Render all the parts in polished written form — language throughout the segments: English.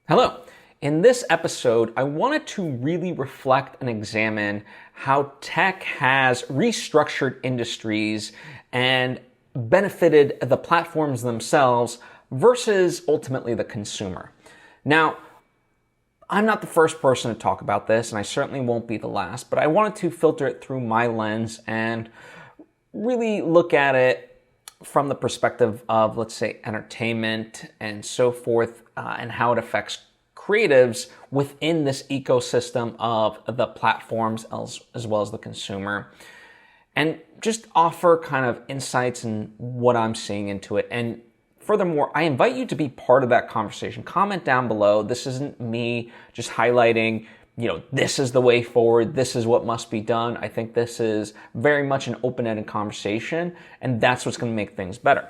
Hello. In this episode, I wanted to really reflect and examine how tech has restructured industries and benefited the platforms themselves versus ultimately the consumer. Now, I'm not the first person to talk about this, and I certainly won't be the last, but I wanted to filter it through my lens and really look at it from the perspective of, let's say, entertainment and so forth, and how it affects creatives within this ecosystem of the platforms as well as the consumer, and just offer kind of insights and what I'm seeing into it. And furthermore, I invite you to be part of that conversation. Comment down below. This isn't me just highlighting, this is the way forward, this is what must be done. I think this is very much an open-ended conversation, and that's what's going to make things better.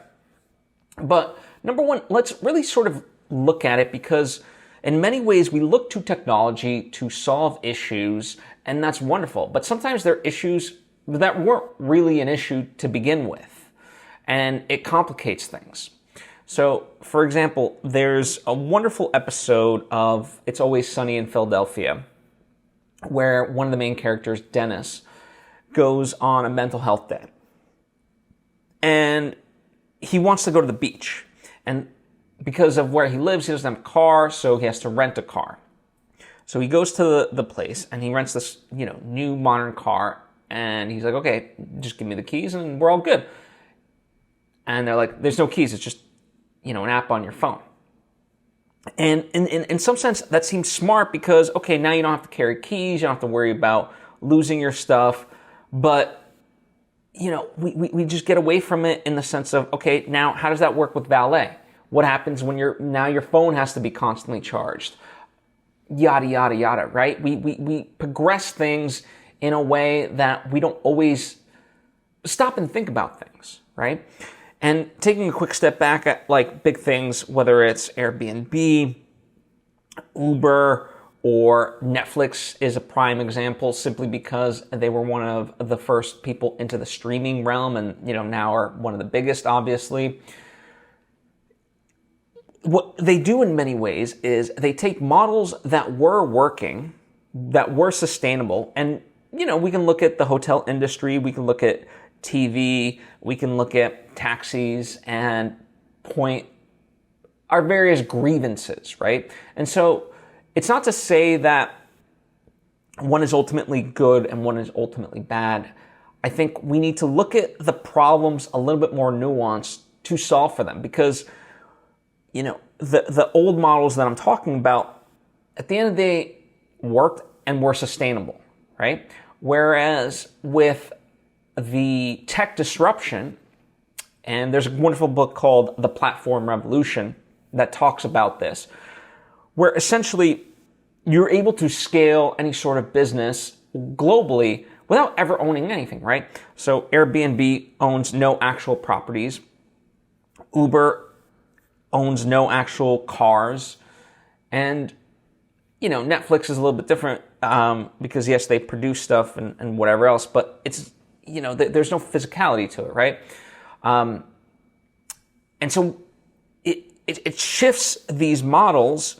But number one, let's really sort of look at it, because in many ways we look to technology to solve issues, and that's wonderful. But sometimes there are issues that weren't really an issue to begin with, and it complicates things. So, for example, there's a wonderful episode of It's Always Sunny in Philadelphia where one of the main characters, Dennis, goes on a mental health day. And he wants to go to the beach. And because of where he lives, he doesn't have a car, so he has to rent a car. So he goes to the place and he rents this, new modern car. And he's like, okay, just give me the keys and we're all good. And they're like, there's no keys. It's just, an app on your phone. And in some sense, that seems smart because, okay, now you don't have to carry keys. You don't have to worry about losing your stuff. But, we just get away from it in the sense of, okay, now how does that work with valet? What happens when your phone has to be constantly charged? Yada, yada, yada, right? We progress things in a way that we don't always stop and think about things, right? And taking a quick step back at like big things, whether it's Airbnb, Uber, or Netflix is a prime example, simply because they were one of the first people into the streaming realm and, now are one of the biggest, obviously. What they do in many ways is they take models that were working, that were sustainable, and, we can look at the hotel industry, we can look at TV, we can look at taxis and point our various grievances, right? And so it's not to say that one is ultimately good and one is ultimately bad. I think we need to look at the problems a little bit more nuanced to solve for them, because, the old models that I'm talking about, at the end of the day, worked and were sustainable, right? Whereas with the tech disruption, and there's a wonderful book called The Platform Revolution that talks about this, where essentially you're able to scale any sort of business globally without ever owning anything, right? So Airbnb owns no actual properties. Uber owns no actual cars. And, Netflix is a little bit different because, yes, they produce stuff and whatever else, but it's, there's no physicality to it, right? And so it shifts these models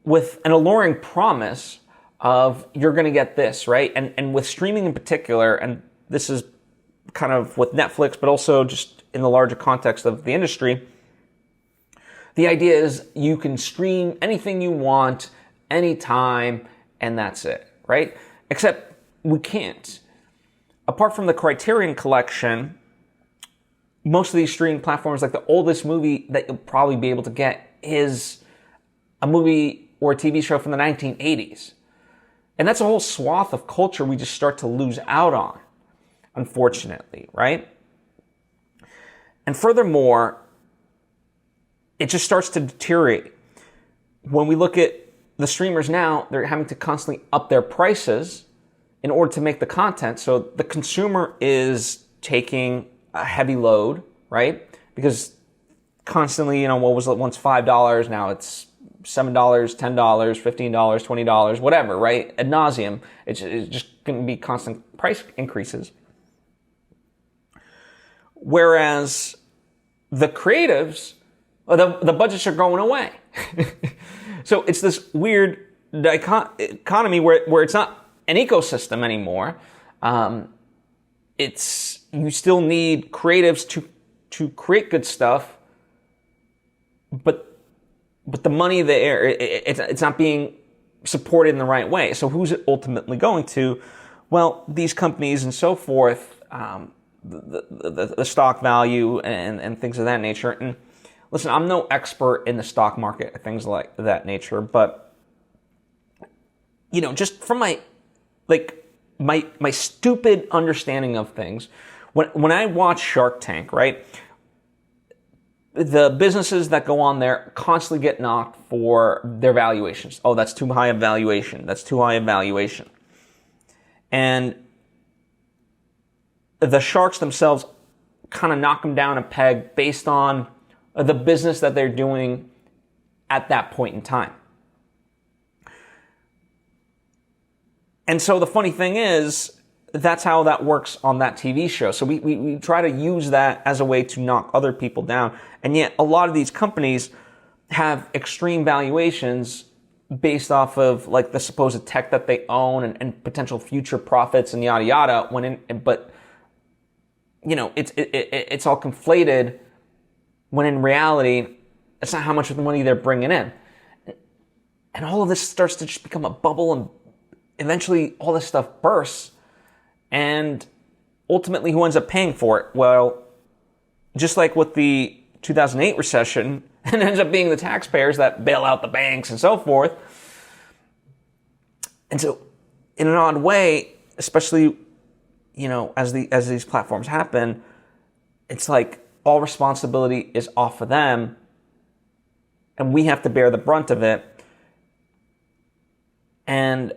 with an alluring promise of you're going to get this, right? And with streaming in particular, and this is kind of with Netflix, but also just in the larger context of the industry, the idea is you can stream anything you want, anytime, and that's it, right? Except we can't. Apart from the Criterion Collection, most of these streaming platforms, like the oldest movie that you'll probably be able to get is a movie or a TV show from the 1980s. And that's a whole swath of culture we just start to lose out on, unfortunately, right? And furthermore, it just starts to deteriorate. When we look at the streamers now, they're having to constantly up their prices in order to make the content. So the consumer is taking a heavy load, right? Because constantly, what was once $5, now it's $7, $10, $15, $20, whatever, right? Ad nauseum. It's just going to be constant price increases. Whereas the creatives, the budgets are going away. So it's this weird economy where it's not an ecosystem anymore. You still need creatives to create good stuff, but the money there, it's not being supported in the right way. So who's it ultimately going to? Well, these companies and so forth, the stock value and things of that nature. And listen, I'm no expert in the stock market, things like that nature, but just from my stupid understanding of things, when I watch Shark Tank, right? The businesses that go on there constantly get knocked for their valuations. Oh, that's too high a valuation. That's too high a valuation. And the sharks themselves kind of knock them down a peg based on the business that they're doing at that point in time. And so the funny thing is, that's how that works on that TV show. So we try to use that as a way to knock other people down. And yet a lot of these companies have extreme valuations based off of like the supposed tech that they own and potential future profits and yada yada. But it's all conflated when in reality, it's not how much of the money they're bringing in. And all of this starts to just become a bubble, and eventually all this stuff bursts. And ultimately, who ends up paying for it? Well, just like with the 2008 recession, it ends up being the taxpayers that bail out the banks and so forth. And so, in an odd way, especially, as these platforms happen, it's like all responsibility is off of them, and we have to bear the brunt of it. And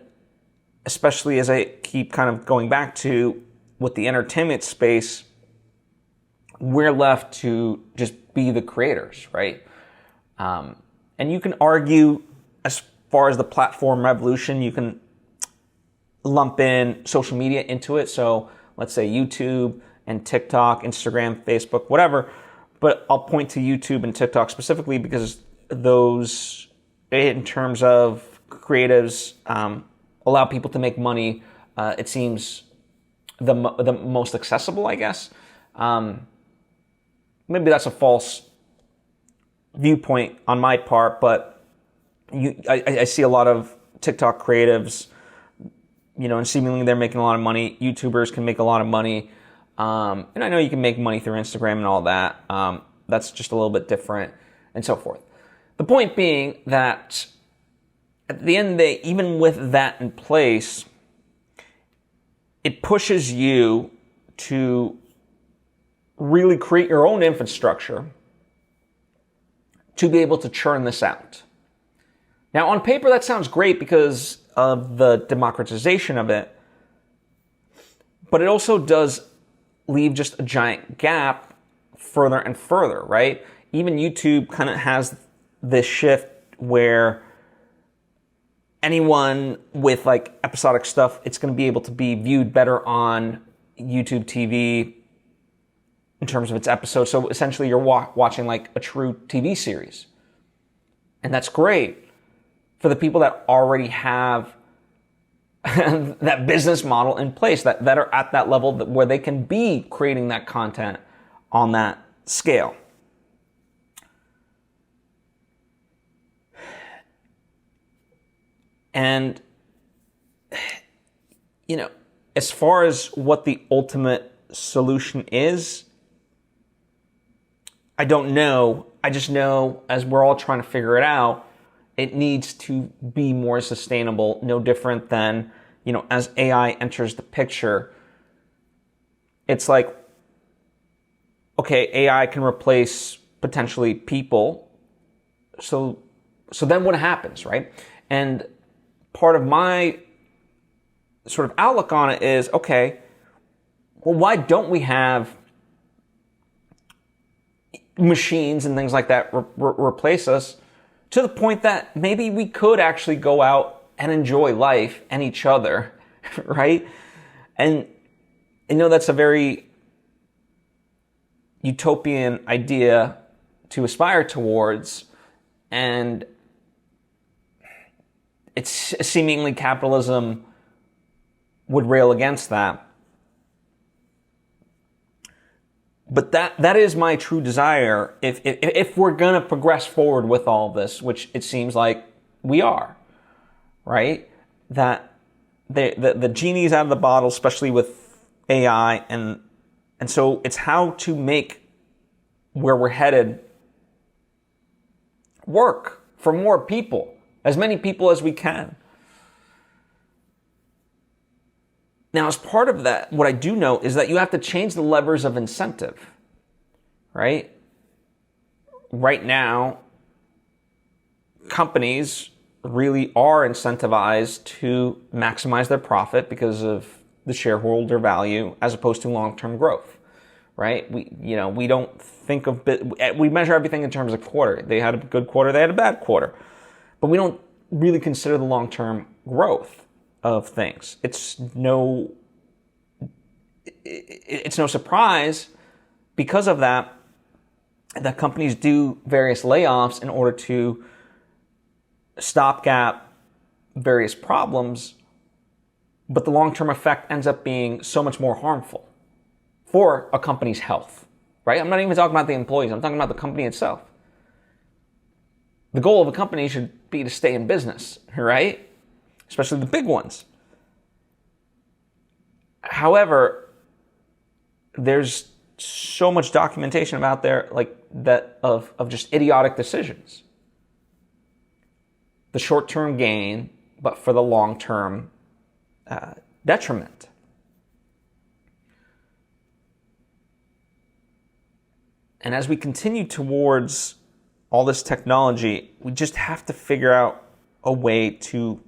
especially as I keep kind of going back to with the entertainment space, we're left to just be the creators, right? And you can argue as far as the platform revolution, you can lump in social media into it. So let's say YouTube and TikTok, Instagram, Facebook, whatever. But I'll point to YouTube and TikTok specifically because those, in terms of creatives, allow people to make money. It seems the most accessible, I guess. Maybe that's a false viewpoint on my part, but I see a lot of TikTok creatives, and seemingly they're making a lot of money. YouTubers can make a lot of money. And I know you can make money through Instagram and all that. That's just a little bit different and so forth. The point being that at the end of the day, even with that in place, it pushes you to really create your own infrastructure to be able to churn this out. Now, on paper, that sounds great because of the democratization of it, but it also does leave just a giant gap further and further, right? Even YouTube kind of has this shift where anyone with like episodic stuff, it's going to be able to be viewed better on YouTube TV in terms of its episodes. So essentially you're watching like a true TV series. And that's great for the people that already have that business model in place, that are at that level where they can be creating that content on that scale. And, as far as what the ultimate solution is, I don't know. I just know as we're all trying to figure it out, it needs to be more sustainable, no different than, as AI enters the picture, it's like, okay, AI can replace potentially people. So then what happens, right? And part of my sort of outlook on it is, okay, well, why don't we have machines and things like that replace us to the point that maybe we could actually go out and enjoy life and each other, right? And that's a very utopian idea to aspire towards. And it's seemingly capitalism would rail against that. But that is my true desire if we're going to progress forward with all this, which it seems like we are, right? That the genie's out of the bottle, especially with AI, and so it's how to make where we're headed work for more people, as many people as we can. Now, as part of that, what I do know is that you have to change the levers of incentive, right? Right now, companies really are incentivized to maximize their profit because of the shareholder value as opposed to long-term growth, right? We don't think of we measure everything in terms of quarter. They had a good quarter, they had a bad quarter, but we don't really consider the long-term growth of things. It's no surprise because of that companies do various layoffs in order to stopgap various problems, but the long-term effect ends up being so much more harmful for a company's health, right? I'm not even talking about the employees. I'm talking about the company itself. The goal of a company should be to stay in business, right? Especially the big ones. However, there's so much documentation out there like that of just idiotic decisions. The short-term gain, but for the long-term detriment. And as we continue towards all this technology, we just have to figure out a way to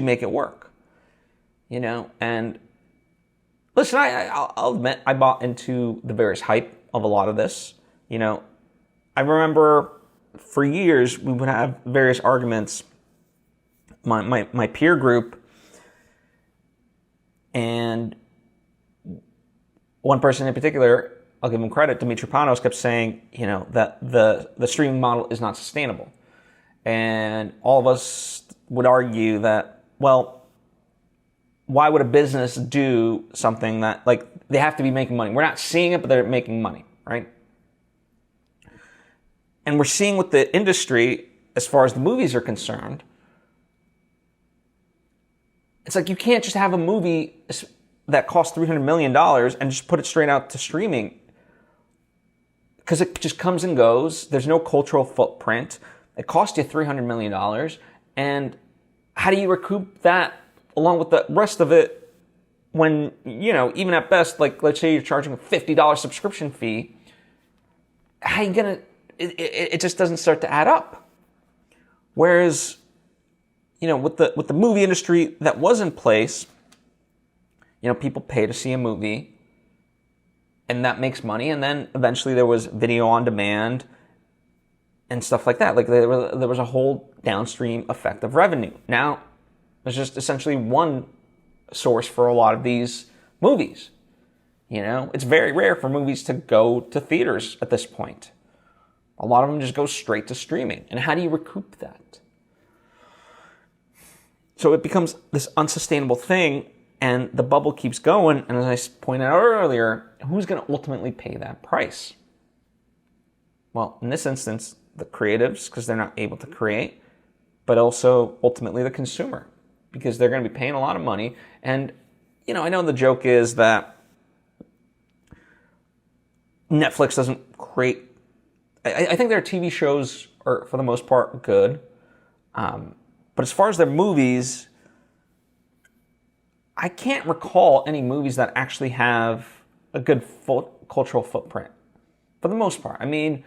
make it work, and listen, I'll admit I bought into the various hype of a lot of this. I remember for years we would have various arguments, my peer group, and one person in particular, I'll give him credit, Dimitri Panos, kept saying, that the streaming model is not sustainable. And all of us would argue that, well, why would a business do something that, they have to be making money? We're not seeing it, but they're making money, right? And we're seeing with the industry, as far as the movies are concerned, it's like you can't just have a movie that costs $300 million and just put it straight out to streaming, because it just comes and goes. There's no cultural footprint. It costs you $300 million. And how do you recoup that along with the rest of it when, even at best, let's say you're charging a $50 subscription fee, how are you going to, it just doesn't start to add up. Whereas, with the movie industry that was in place, people pay to see a movie and that makes money. And then eventually there was video on demand and stuff like that. There was a whole downstream effect of revenue. Now, there's just essentially one source for a lot of these movies. It's very rare for movies to go to theaters at this point. A lot of them just go straight to streaming. And how do you recoup that? So it becomes this unsustainable thing, and the bubble keeps going. And as I pointed out earlier, who's going to ultimately pay that price? Well, in this instance, the creatives, because they're not able to create, but also ultimately the consumer, because they're going to be paying a lot of money. And, I know the joke is that Netflix doesn't create... I think their TV shows are, for the most part, good. But as far as their movies, I can't recall any movies that actually have a good cultural footprint, for the most part. I mean,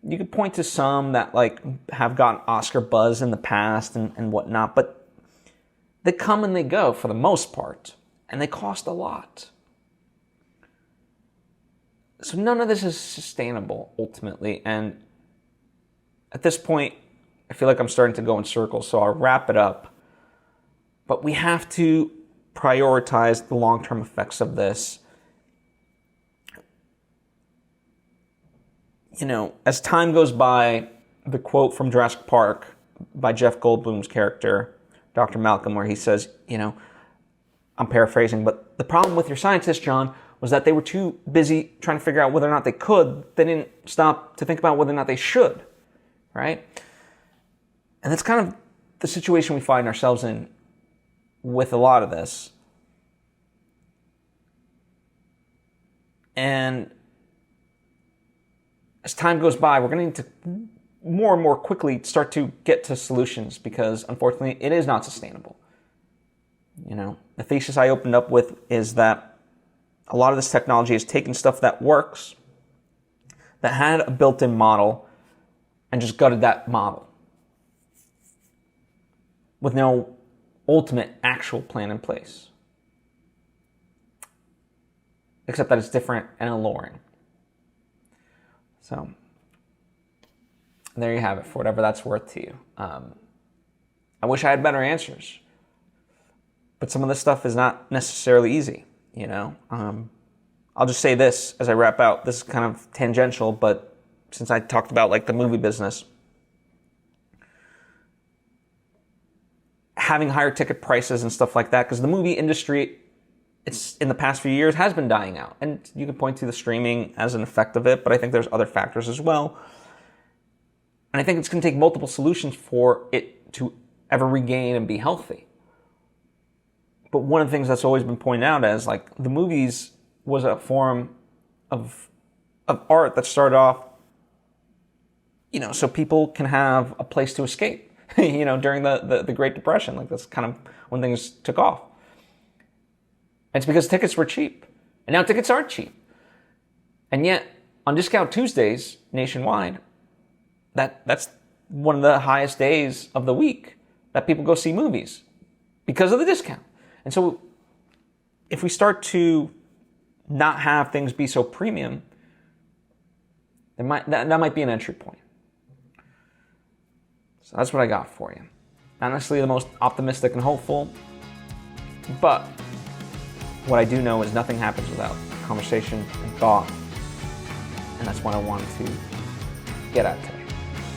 you could point to some that have gotten Oscar buzz in the past and whatnot, but they come and they go for the most part, and they cost a lot. So none of this is sustainable ultimately, and at this point, I feel like I'm starting to go in circles, so I'll wrap it up. But we have to prioritize the long-term effects of this. As time goes by, the quote from Jurassic Park by Jeff Goldblum's character, Dr. Malcolm, where he says, I'm paraphrasing, but the problem with your scientists, John, was that they were too busy trying to figure out whether or not they could. They didn't stop to think about whether or not they should, right? And that's kind of the situation we find ourselves in with a lot of this. And as time goes by, we're going to need to more and more quickly start to get to solutions, because unfortunately it is not sustainable. The thesis I opened up with is that a lot of this technology has taken stuff that works, that had a built-in model, and just gutted that model with no ultimate actual plan in place. Except that it's different and alluring. So, there you have it, for whatever that's worth to you. I wish I had better answers. But some of this stuff is not necessarily easy, I'll just say this as I wrap out. This is kind of tangential, but since I talked about like the movie business, having higher ticket prices and stuff like that, because the movie industry, it's in the past few years has been dying out. And you can point to the streaming as an effect of it, but I think there's other factors as well. And I think it's going to take multiple solutions for it to ever regain and be healthy. But one of the things that's always been pointed out as like the movies was a form of art that started off, so people can have a place to escape, during the Great Depression. Like that's kind of when things took off. And it's because tickets were cheap. And now tickets aren't cheap. And yet, on Discount Tuesdays nationwide, that's one of the highest days of the week that people go see movies because of the discount. And so if we start to not have things be so premium, that might be an entry point. So that's what I got for you. Honestly, the most optimistic and hopeful, but what I do know is nothing happens without conversation and thought, and that's what I wanted to get at today.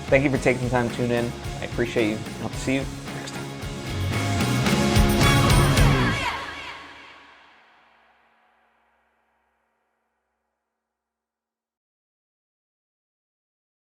Thank you for taking the time to tune in. I appreciate you. I'll see you